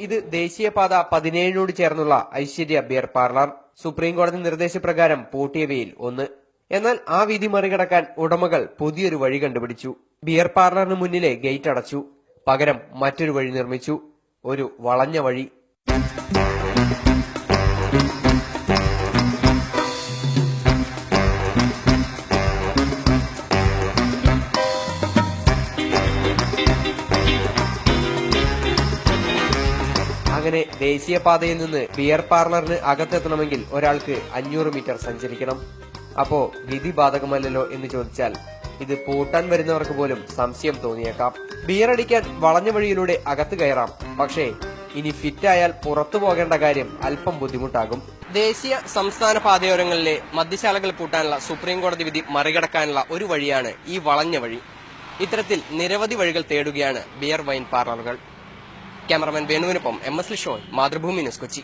ഇത് ദേശീയപാത 17 ചേർന്നുള്ള ഐശ്വര്യ ബിയർ പാർലർ. സുപ്രീംകോടതി നിർദ്ദേശപ്രകാരം പൂട്ടിയവയിൽ ഒന്ന്. എന്നാൽ ആ വിധി മറികടക്കാൻ ഉടമകൾ പുതിയൊരു വഴി കണ്ടുപിടിച്ചു. ബിയർ പാർലറിന് മുന്നിലെ ഗേറ്റ് അടച്ചു. പകരം മറ്റൊരു വഴി നിർമ്മിച്ചു. ഒരു വളഞ്ഞ വഴി. അങ്ങനെ ദേശീയപാതയിൽ നിന്ന് ബിയർ പാർലറിന് അകത്തെത്തണമെങ്കിൽ ഒരാൾക്ക് 500 മീറ്റർ സഞ്ചരിക്കണം. അപ്പോ വിധി ബാധകമല്ലല്ലോ എന്ന് ചോദിച്ചാൽ ഇത് പൂട്ടാൻ വരുന്നവർക്ക് പോലും സംശയം തോന്നിയേക്കാം. ബിയർ അടിക്കാൻ വളഞ്ഞ വഴിയിലൂടെ അകത്ത് കയറാം. പക്ഷേ ഇനി ഫിറ്റായാൽ പുറത്തു പോകേണ്ട കാര്യം അല്പം ബുദ്ധിമുട്ടാകും. ദേശീയ സംസ്ഥാന പാതയോരങ്ങളിലെ മദ്യശാലകൾ പൂട്ടാനുള്ള സുപ്രീംകോടതി വിധി മറികടക്കാനുള്ള ഒരു വഴിയാണ് ഈ വളഞ്ഞ വഴി. ഇത്തരത്തിൽ നിരവധി വഴികൾ തേടുകയാണ് ബിയർ വൈൻ പാർലറുകൾ. ക്യാമറമാൻ വേണുവിനൊപ്പം MS ലിഷോയ്, മാതൃഭൂമി ന്യൂസ്, കൊച്ചി.